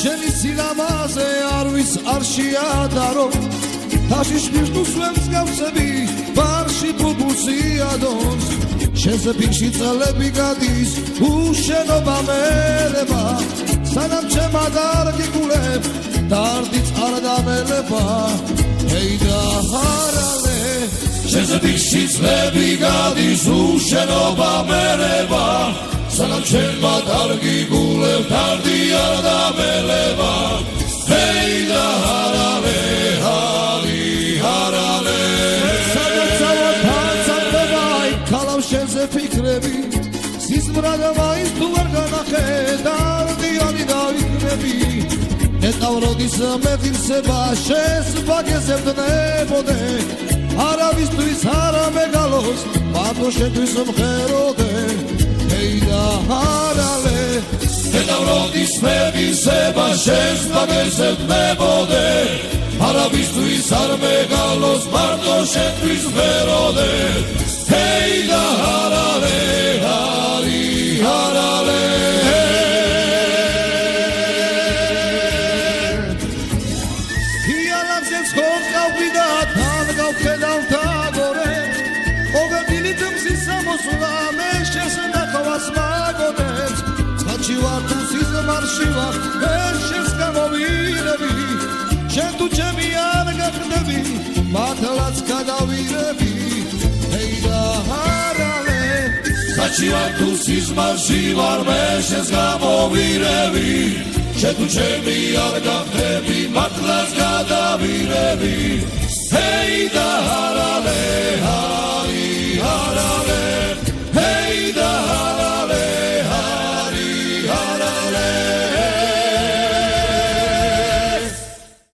შენი სილამაზე არვის არ შეადარო თაშიშვილს თუ სვემს გავსები ბარში ბუბუსიადოს შენზე ფიქში წელები გადის უშენობა მელება სანამ ჩემ არ გიგულებ დარდიც არ დამელება ეი და ჰარალე შენზე ფიქში წელები გადის უშენობა მელება სანამ ჩემ არ გიგულებ დარდი არ დამელება ეი და ჰარალე შენზე ფიქრები სიზმრადა მაინც თუ არ განახე დარდიანი დავიქნები ნეტავროდის მეფირსება შენს ვაგეზებდებოდე არავისთვის არ ამეგალოს მარტო შენთვის მღეროდე ეი და ჰარალე ნეტავროდის მეფირსება შენს ვაგეზებდებოდე არავისთვის არ მეგალოს მარტო შენთვის მღეროდე Hey da harale, hari harale Hialabzens konqavida tan gavkedam tagore Ogadilitem sisamosula meshes nakovas magodets Skachivar tu sizmarshivar meshes gamovirevi Shen tu chemi ar gaqdevi matlats gadavirevi Skachivar tu sizmarshivar meshes gamovirevi Shen tu chemi ar gaqdevi matlats gadavirevi Hey da